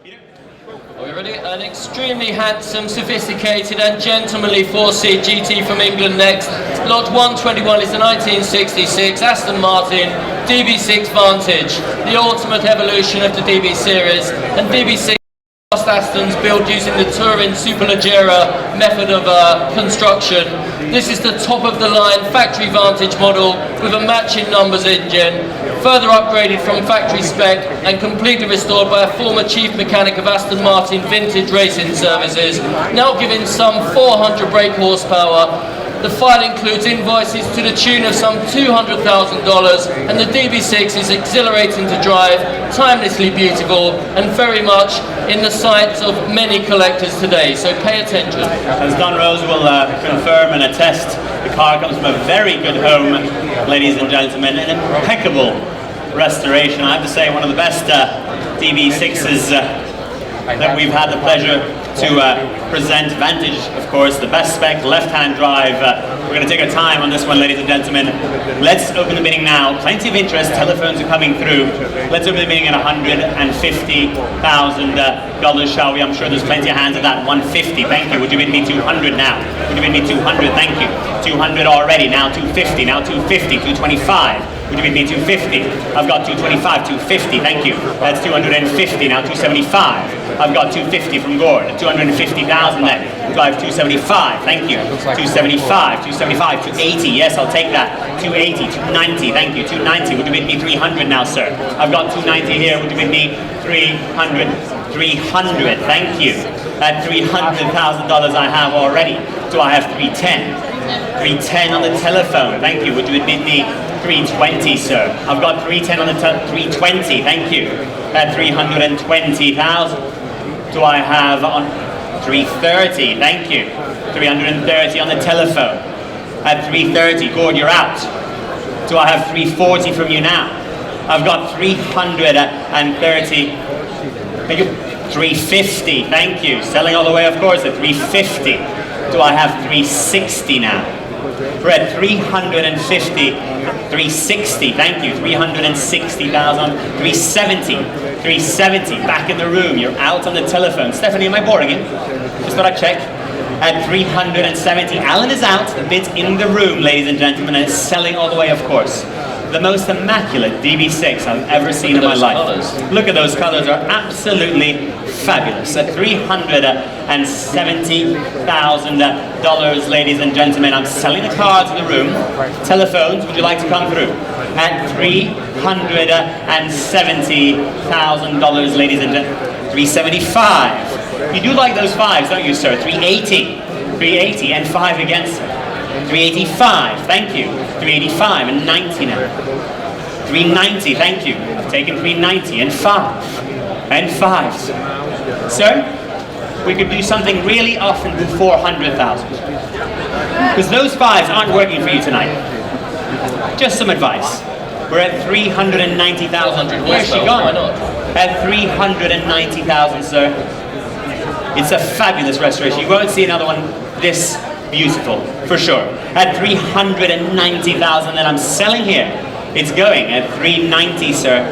Are we ready? An extremely handsome, sophisticated and gentlemanly 4-seat GT from England next. Lot 121 is the 1966 Aston Martin DB6 Vantage, the ultimate evolution of the DB series, and DB6 Astons built using the Touring superleggera method of construction. This is the top of the line factory Vantage model with a matching numbers engine, further upgraded from factory spec and completely restored by a former chief mechanic of Aston Martin Vintage Racing Services, now giving some 400 brake horsepower. The file includes invoices to the tune of some $200,000, and the DB6 is exhilarating to drive, timelessly beautiful, and very much in the sights of many collectors today, so pay attention. As Don Rose will confirm and attest, the car comes from a very good home, ladies and gentlemen, an impeccable restoration. I have to say, one of the best DB6s that we've had the pleasure to present. Vantage, of course, the best spec, left-hand drive. We're going to take our time on this one, ladies and gentlemen. Let's open the bidding now. Plenty of interest, telephones are coming through. Let's open the bidding at $150,000, shall we? I'm sure there's plenty of hands at that. 150, thank you. Would you bid me 200 now? Would you bid me 200, thank you. 200 already, now 250, now 250, 225. Would you bid me 250? I've got 225, 250, thank you. That's 250, now 275. I've got 250 from Gord, 250,000 then. Do I have 275? Thank you. 275, 275, 280, yes, I'll take that. 280, 290, thank you. 290, would you bid me 300 now, sir? I've got 290 here, would you bid me 300? 300, thank you. At $300,000 I have already. Do I have 310? 310 on the telephone, thank you. Would you bid me 320, sir? I've got 310 on the 320, thank you. At 320,000. Do I have on 330, thank you. 330 on the telephone. At 330, Gord, you're out. Do I have 340 from you now? I've got 330, thank you. 350, thank you. Selling all the way, of course, at 350. Do I have 360 now? We're at 350, 360, thank you, 360,000, 370, 370, back in the room, you're out on the telephone. Stephanie, am I boring you? Just thought I'd check. At 370, Alan is out, the bid's in the room, ladies and gentlemen, and it's selling all the way, of course. The most immaculate DB6 I've ever seen in my life. Look at those colors, are absolutely fabulous. At $370,000, ladies and gentlemen, I'm selling the car to the room. Telephones, would you like to come through? At $370,000, ladies and gentlemen. 375. You do like those fives, don't you, sir? 380. 380 and 5 again, sir. 385, thank you. 385 and 90 now. 390, thank you. I've taken 390 and 5. And 5, sir. Sir, we could do something really often with 400,000. Because those 5s aren't working for you tonight. Just some advice. We're at 390,000. Where's she gone? Why not? At 390,000, sir. It's a fabulous restoration. You won't see another one this beautiful, for sure. At 390,000 that I'm selling here. It's going at 390, sir.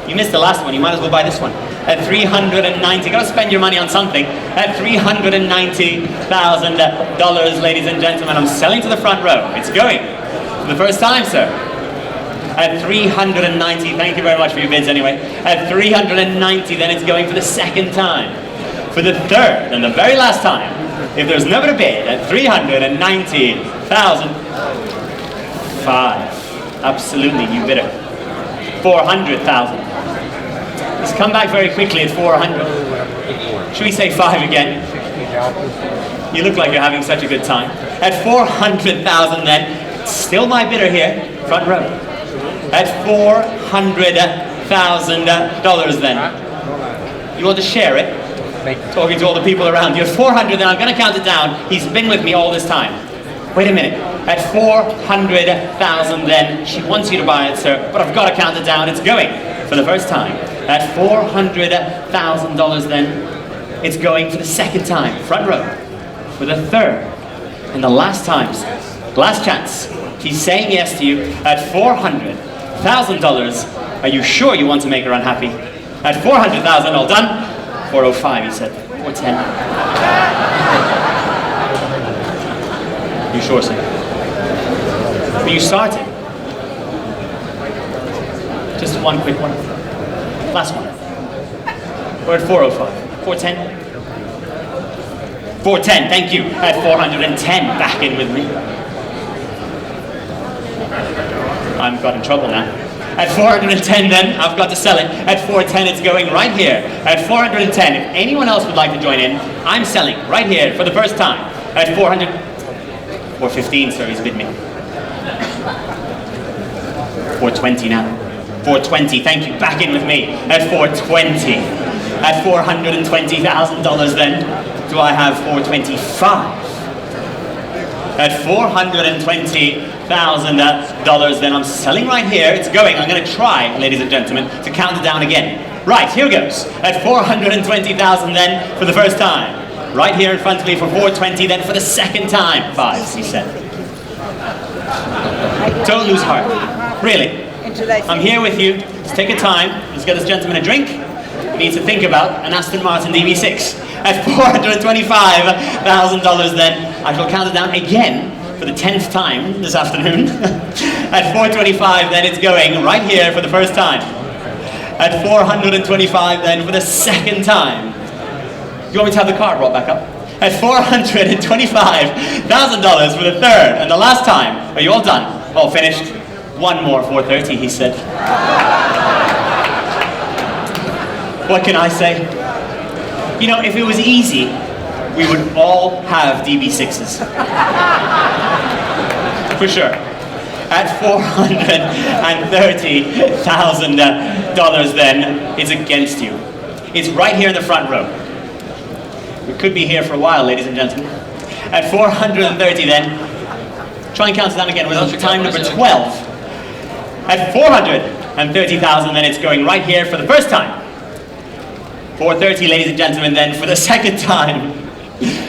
You missed the last one, you might as well buy this one. At 390, gotta spend your money on something. At $390,000, ladies and gentlemen, I'm selling to the front row. It's going for the first time, sir. At 390, thank you very much for your bids anyway. At 390, then it's going for the second time. For the third and the very last time, if there's never a bid at 390,000, 5. Absolutely, you bidder. 400,000. It's come back very quickly at 400. Should we say 5 again? You look like you're having such a good time. At 400,000 then, still my bidder here, front row. At $400,000 then. You want to share it? Talking to all the people around you. At 400, then I'm going to count it down. He's been with me all this time. Wait a minute. At 400,000, then she wants you to buy it, sir. But I've got to count it down. It's going for the first time. At $400,000, then it's going for the second time. Front row. For the third and the last time, sir. Last chance. She's saying yes to you at $400,000. Are you sure you want to make her unhappy? At $400,000, all done. 405, he said. 410. You sure, sir? But you started. Just one quick one. Last one. We're at 405. 410. 410, thank you. At 410, back in with me. I've got in trouble now. At 410 then, I've got to sell it. At 410, it's going right here. At 410, if anyone else would like to join in, I'm selling right here for the first time. At 400, 415, sir, he's bid me. 420 now. 420, thank you, back in with me. At 420. At $420,000 then, do I have 425? At $420,000 then I'm selling right here. It's going. I'm going to try, ladies and gentlemen, to count it down again. Right, here goes. At 420,000 then for the first time. Right here in front of me for 420 then for the second time. 5, he said. Don't lose heart. Really. I'm here with you. Let's take a time. Let's get this gentleman a drink. He needs to think about an Aston Martin DB6. At $425,000 then, I shall count it down again for the 10th time this afternoon. At 425 then it's going right here for the first time. At 425 then for the second time. You want me to have the car brought back up? At $425,000 for the third and the last time. Are you all done? All finished? One more, 430, he said. What can I say? You know, if it was easy, we would all have DB6s. For sure. At $430,000 then, it's against you. It's right here in the front row. We could be here for a while, ladies and gentlemen. At 430 then, try and count it down again with time number 12. At 430,000 then, it's going right here for the first time. 430, ladies and gentlemen, then for the second time,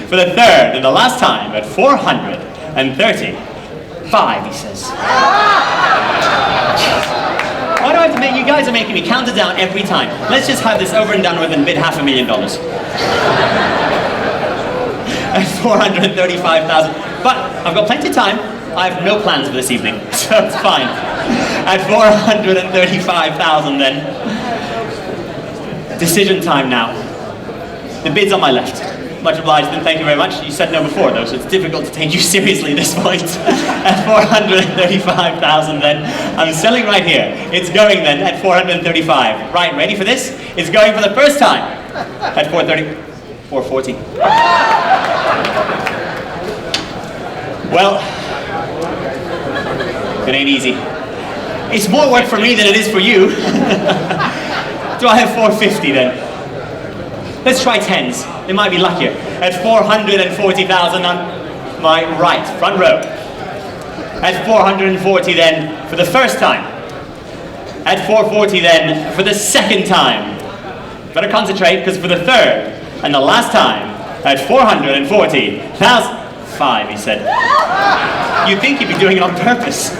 for the third and the last time, at 435, he says. Why do I have to make, you guys are making me count it down every time. Let's just have this over and done with and bid $500,000. At 435,000, but I've got plenty of time. I have no plans for this evening, so it's fine. At 435,000 then, decision time now. The bid's on my left. Much obliged, and thank you very much. You said no before though, so it's difficult to take you seriously at this point. At 435,000 then, I'm selling right here. It's going then at 435. Right, ready for this? It's going for the first time. At 440. Well, it ain't easy. It's more work for me than it is for you. Do I have 450 then? Let's try tens. They might be luckier. At 440,000 on my right, front row. At 440 then for the first time. At 440 then for the second time. Better concentrate because for the third and the last time. At 440,000. 5, he said. You'd think you'd be doing it on purpose.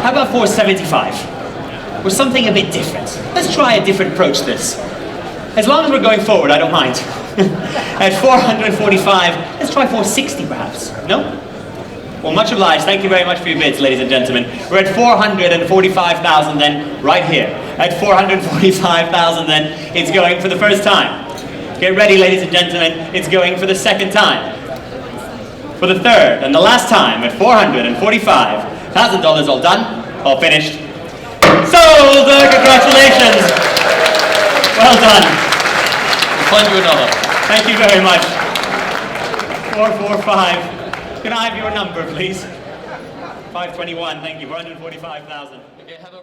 How about 475? Or something a bit different. Let's try a different approach to this. As long as we're going forward, I don't mind. At 445, let's try 460 perhaps. No? Well, much obliged. Thank you very much for your bids, ladies and gentlemen. We're at 445,000 then, right here. At 445,000 then, it's going for the first time. Get ready, ladies and gentlemen. It's going for the second time. For the third and the last time at $445,000, all done, all finished. Sold! Congratulations! Well done. We'll find you another. Thank you very much. 445. Can I have your number, please? 521, thank you. 445,000. Okay, have a